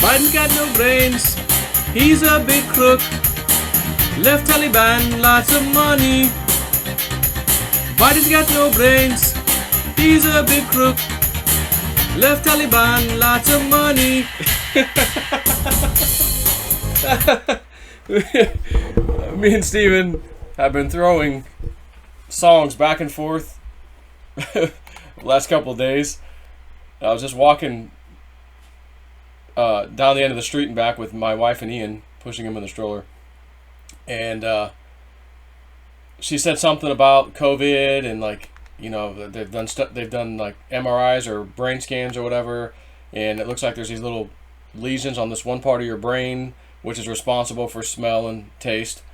Biden got no brains. He's a big crook. Left Taliban lots of money. Biden's got no brains. He's a big crook. Left Taliban lots of money. Me and Steven have been throwing songs back and forth the last couple of days. I was just walking down the end of the street and back with my wife and Ian, pushing him in the stroller. And she said something about COVID and, like, you know, they've done like MRIs or brain scans or whatever, and it looks like there's these little lesions on this one part of your brain which is responsible for smell and taste,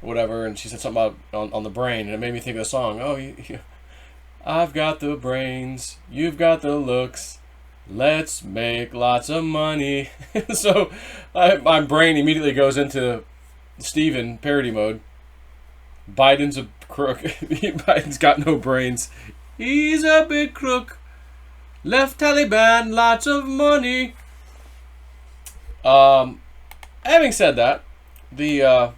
whatever. And she said something about on the brain, and it made me think of the song. Oh, I've got the brains, you've got the looks, let's make lots of money. So my brain immediately goes into Steven parody mode. Biden's a crook. Biden's got no brains. He's a big crook. Left Taliban lots of money. Having said that, the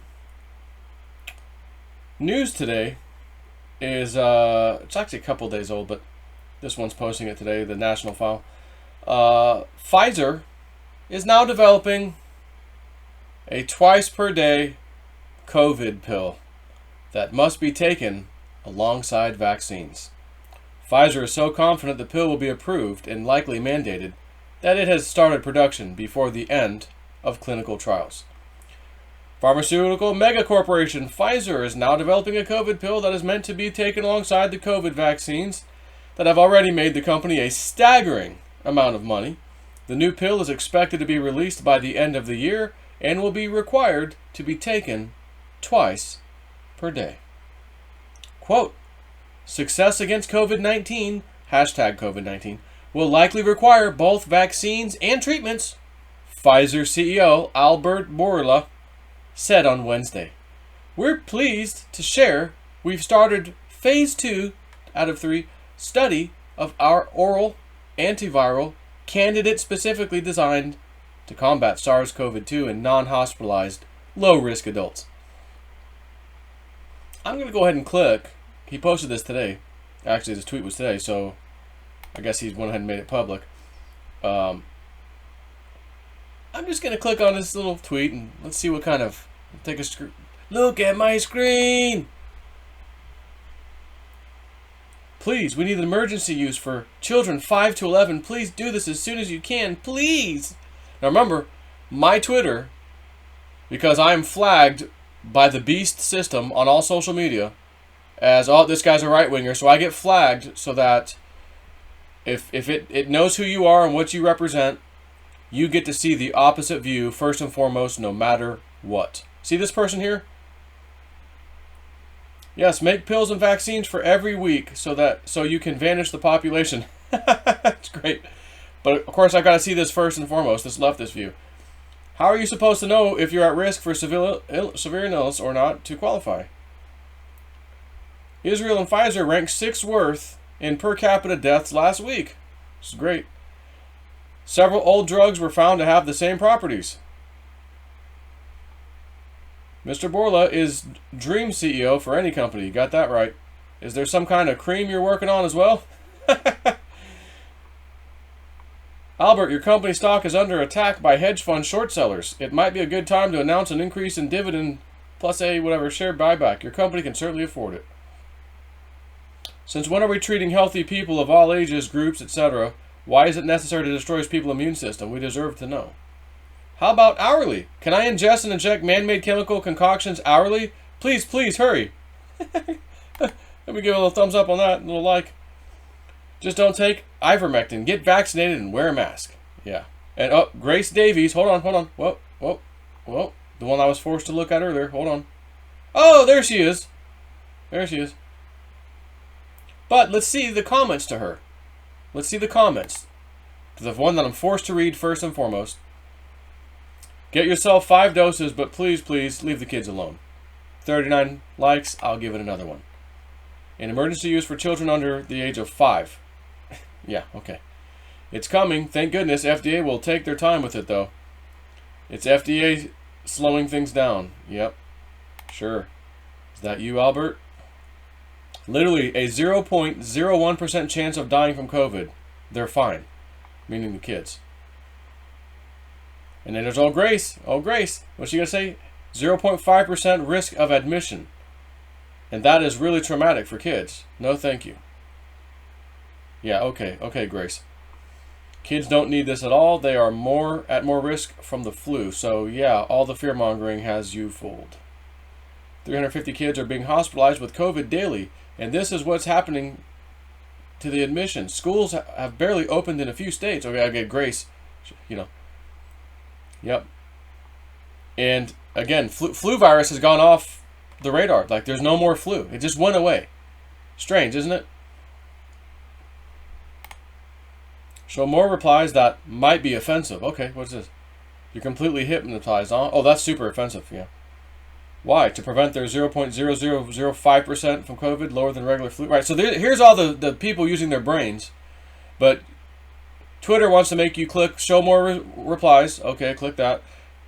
news today is it's actually a couple days old, but this one's posting it today, the National File. Pfizer is now developing a twice per day COVID pill that must be taken alongside vaccines. Pfizer is so confident the pill will be approved and likely mandated that it has started production before the end of clinical trials. Pharmaceutical megacorporation Pfizer is now developing a COVID pill that is meant to be taken alongside the COVID vaccines that have already made the company a staggering amount of money. The new pill is expected to be released by the end of the year and will be required to be taken twice per day. Quote, success against COVID-19, hashtag COVID-19, will likely require both vaccines and treatments, Pfizer CEO Albert Bourla said on Wednesday. We're pleased to share we've started phase 2 out of 3 study of our oral antiviral candidate specifically designed to combat SARS-CoV-2 in non-hospitalized, low-risk adults. I'm going to go ahead and click. He posted this today. Actually, this tweet was today, so I guess he went ahead and made it public. I'm just going to click on this little tweet and let's see what kind of... Take a screen. Look at my screen! Please, we need an emergency use for children 5 to 11. Please do this as soon as you can. Please! Now remember, my Twitter, because I am flagged by the beast system on all social media as, oh, this guy's a right-winger, so I get flagged so that if it knows who you are and what you represent, you get to see the opposite view first and foremost, no matter what. See this person here? Yes, make pills and vaccines for every week so you can vanish the population. That's great. But of course I got to see this first and foremost, this leftist view. How are you supposed to know if you're at risk for severe illness or not to qualify? Israel and Pfizer ranked 6th worst in per capita deaths last week. This is great. Several old drugs were found to have the same properties. Mr. Bourla is dream CEO for any company. You got that right. Is there some kind of cream you're working on as well? Albert, your company stock is under attack by hedge fund short sellers. It might be a good time to announce an increase in dividend plus a whatever share buyback. Your company can certainly afford it. Since when are we treating healthy people of all ages, groups, etc.? Why is it necessary to destroy people's immune system? We deserve to know. How about hourly? Can I ingest and inject man-made chemical concoctions hourly? Please, please, hurry. Let me give a little thumbs up on that, a little like. Just don't take ivermectin. Get vaccinated and wear a mask. Yeah. And, oh, Grace Davies. Hold on. Whoa. The one I was forced to look at earlier. Hold on. Oh, there she is. But let's see the comments to her. Let's see the comments. The one that I'm forced to read first and foremost. Get yourself 5 doses, but please, please, leave the kids alone. 39 likes, I'll give it another one. An emergency use for children under the age of 5. Yeah, okay. It's coming, thank goodness. FDA will take their time with it, though. It's FDA slowing things down. Yep. Sure. Is that you, Albert? Literally a 0.01% chance of dying from COVID. They're fine. Meaning the kids. And then there's old Grace. Old Grace. What's she going to say? 0.5% risk of admission. And that is really traumatic for kids. No thank you. Yeah, okay. Okay, Grace. Kids don't need this at all. They are at more risk from the flu. So yeah, all the fear-mongering has you fooled. 350 kids are being hospitalized with COVID daily. And this is what's happening to the admissions. Schools have barely opened in a few states. Okay, Grace. Yep. And again, flu virus has gone off the radar. Like, there's no more flu. It just went away. Strange, isn't it? Show more replies that might be offensive. Okay, what's this? You're completely hypnotized, huh? Oh, that's super offensive, yeah. Why? To prevent their 0.0005% from COVID, lower than regular flu. Right, so here's all the people using their brains. But Twitter wants to make you click show more replies. Okay, click that.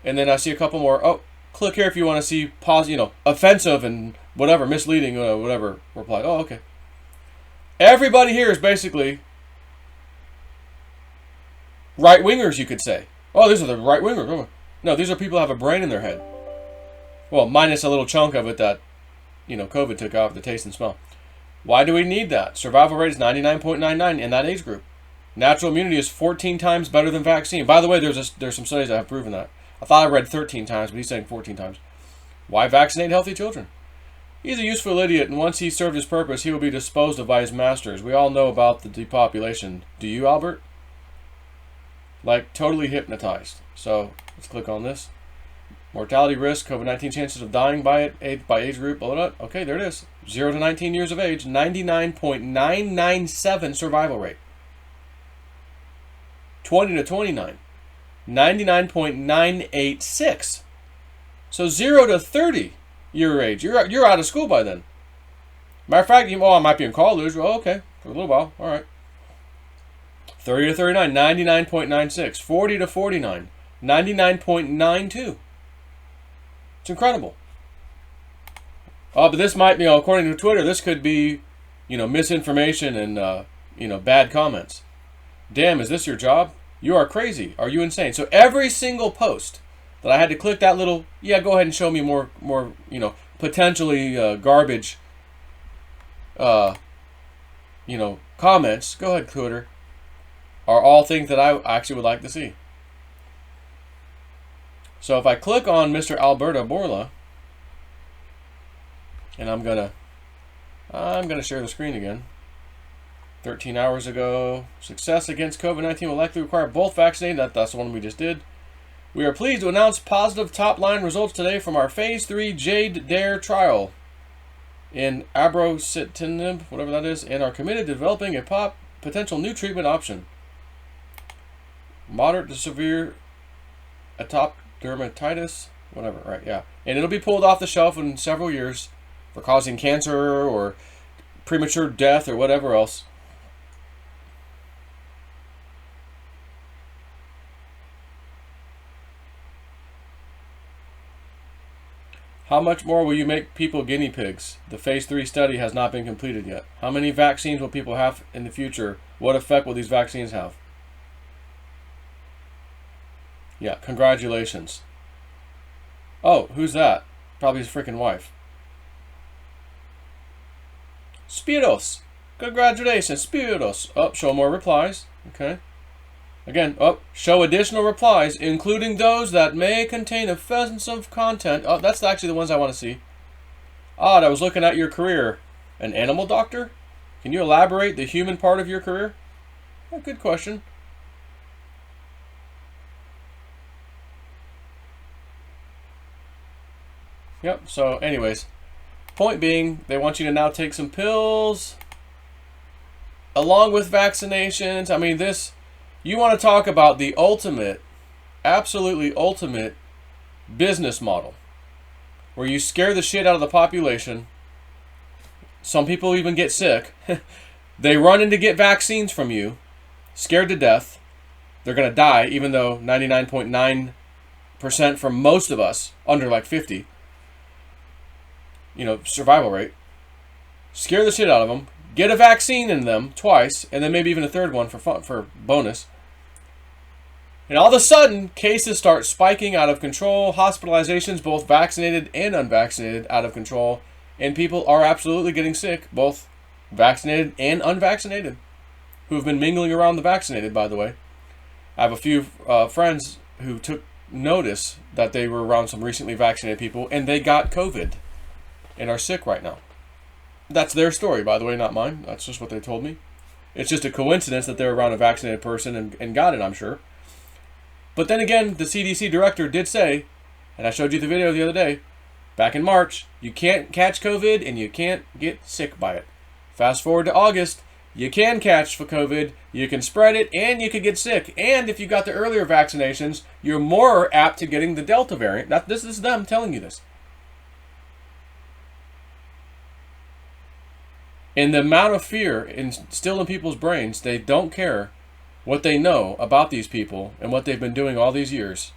And then I see a couple more. Oh, click here if you want to see offensive and whatever, misleading, whatever reply. Oh, okay. Everybody here is basically right-wingers, you could say. Oh, these are the right-wingers. No, these are people who have a brain in their head. Well, minus a little chunk of it that, COVID took off, the taste and smell. Why do we need that? Survival rate is 99.99 in that age group. Natural immunity is 14 times better than vaccine. By the way, there's some studies that have proven that. I thought I read 13 times, but he's saying 14 times. Why vaccinate healthy children? He's a useful idiot, and once he's served his purpose, he will be disposed of by his masters. We all know about the depopulation. Do you, Albert? Like, totally hypnotized. So, let's click on this. Mortality risk, COVID-19 chances of dying by it, by age group, blah, blah, blah. Okay, there it is. 0 to 19 years of age, 99.997 survival rate. 20 to 29, 99.986. So 0 to 30 year age, you're out of school by then. Matter of fact, I might be in college. Well, okay, for a little while, all right. 30 to 39, 99.96. 40 to 49, 99.92. It's incredible. But this might be, according to Twitter, this could be, misinformation and, bad comments. Damn, is this your job? You are crazy. Are you insane? So every single post that I had to click that little, go ahead and show me more, potentially garbage, comments. Go ahead, Twitter. Are all things that I actually would like to see. So if I click on Mr. Alberto Borla, and I'm gonna share the screen again. 13 hours ago, success against COVID-19 will likely require both vaccinated. That's the one we just did. We are pleased to announce positive top-line results today from our Phase 3 Jade Dare trial in abrocitinib, whatever that is, and are committed to developing a potential new treatment option. Moderate to severe atopic dermatitis, whatever, right, yeah. And it'll be pulled off the shelf in several years for causing cancer or premature death or whatever else. How much more will you make people guinea pigs? The Phase 3 study has not been completed yet. How many vaccines will people have in the future? What effect will these vaccines have? Yeah, congratulations. Oh, who's that? Probably his freaking wife. Spiros. Congratulations, Spiros. Oh, show more replies. Okay. Again, show additional replies, including those that may contain offensive content. Oh, that's actually the ones I want to see. I was looking at your career. An animal doctor? Can you elaborate the human part of your career? Oh, good question. Yep, so anyways, point being, they want you to now take some pills along with vaccinations. I mean, you want to talk about the ultimate, absolutely ultimate business model where you scare the shit out of the population. Some people even get sick. They run in to get vaccines from you, scared to death. They're going to die, even though 99.9% from most of us, under like 50, survival rate. Scare the shit out of them. Get a vaccine in them twice, and then maybe even a third one for bonus. And all of a sudden, cases start spiking out of control. Hospitalizations, both vaccinated and unvaccinated, out of control. And people are absolutely getting sick, both vaccinated and unvaccinated, who have been mingling around the vaccinated, by the way. I have a few friends who took notice that they were around some recently vaccinated people, and they got COVID and are sick right now. That's their story, by the way, not mine. That's just what they told me. It's just a coincidence that they're around a vaccinated person and got it, I'm sure. But then again, the CDC director did say, and I showed you the video the other day, back in March, you can't catch COVID and you can't get sick by it. Fast forward to August, you can catch for COVID, you can spread it, and you can get sick. And if you got the earlier vaccinations, you're more apt to getting the Delta variant. This is them telling you this. And the amount of fear instilled in people's brains, they don't care what they know about these people and what they've been doing all these years.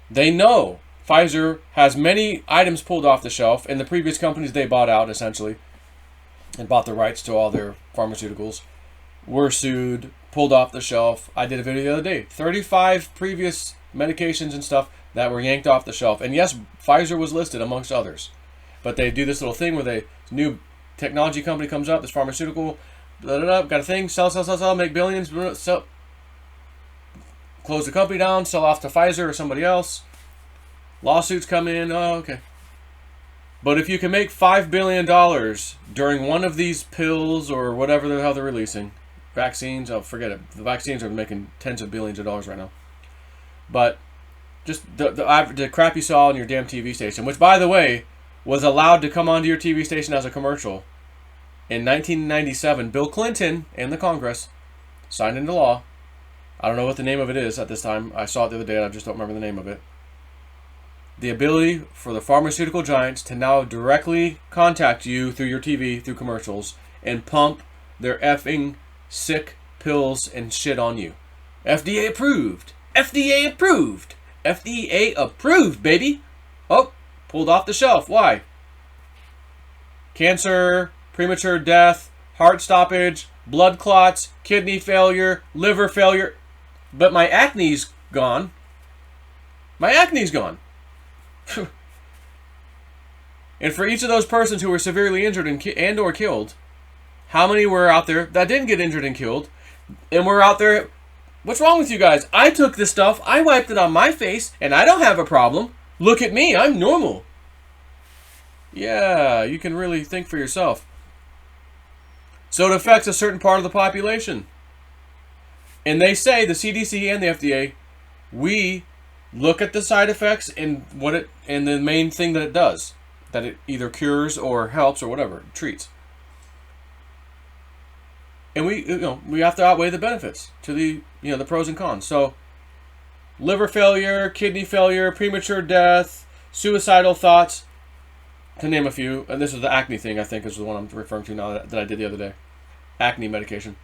They know Pfizer has many items pulled off the shelf, and the previous companies they bought out, essentially, and bought the rights to all their pharmaceuticals, were sued, pulled off the shelf. I did a video the other day. 35 previous medications and stuff that were yanked off the shelf. And yes, Pfizer was listed amongst others. But they do this little thing where new technology company comes up, this pharmaceutical, got a thing, sell, make billions, sell, close the company down, sell off to Pfizer or somebody else. Lawsuits come in, okay. But if you can make $5 billion during one of these pills or whatever the hell they're releasing, vaccines, forget it. The vaccines are making tens of billions of dollars right now. But just the crap you saw on your damn TV station, which, by the way, was allowed to come onto your TV station as a commercial. In 1997, Bill Clinton and the Congress signed into law. I don't know what the name of it is at this time. I saw it the other day and I just don't remember the name of it. The ability for the pharmaceutical giants to now directly contact you through your TV, through commercials, and pump their effing sick pills and shit on you. FDA approved. FDA approved. FDA approved, baby. Oh, pulled off the shelf. Why? Cancer, premature death, heart stoppage, blood clots, kidney failure, liver failure. But my acne's gone. My acne's gone. And for each of those persons who were severely injured and or killed, how many were out there that didn't get injured and killed, and were out there, what's wrong with you guys? I took this stuff, I wiped it on my face, and I don't have a problem. Look at me, I'm normal. Yeah, you can really think for yourself. So it affects a certain part of the population. And they say, the CDC and the FDA, we look at the side effects and the main thing that it does, that it either cures or helps or whatever, treats. And we have to outweigh the benefits to the pros and cons. So liver failure, kidney failure, premature death, suicidal thoughts, to name a few. And this is the acne thing, I think, is the one I'm referring to now that I did the other day. Acne medication.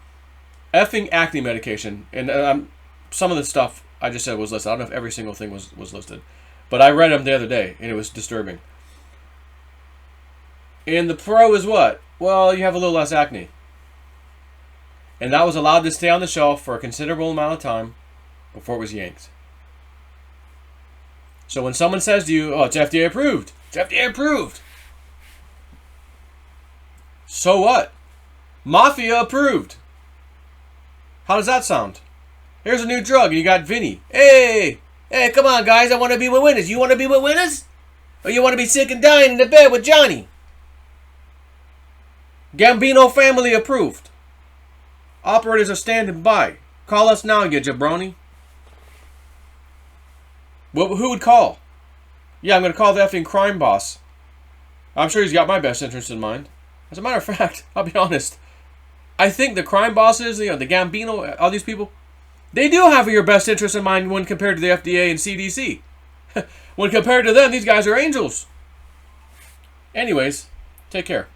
Effing acne medication. And some of the stuff I just said was listed. I don't know if every single thing was listed. But I read them the other day, and it was disturbing. And the pro is what? Well, you have a little less acne. And that was allowed to stay on the shelf for a considerable amount of time before it was yanked. So when someone says to you, oh, it's FDA approved. It's FDA approved. So what? Mafia approved. How does that sound? Here's a new drug, and you got Vinny. Hey, come on, guys. I want to be with winners. You want to be with winners? Or you want to be sick and dying in the bed with Johnny? Gambino family approved. Operators are standing by. Call us now, you jabroni. Well, who would call? Yeah, I'm going to call the effing crime boss. I'm sure he's got my best interest in mind. As a matter of fact, I'll be honest. I think the crime bosses, the Gambino, all these people, they do have your best interest in mind when compared to the FDA and CDC. When compared to them, these guys are angels. Anyways, take care.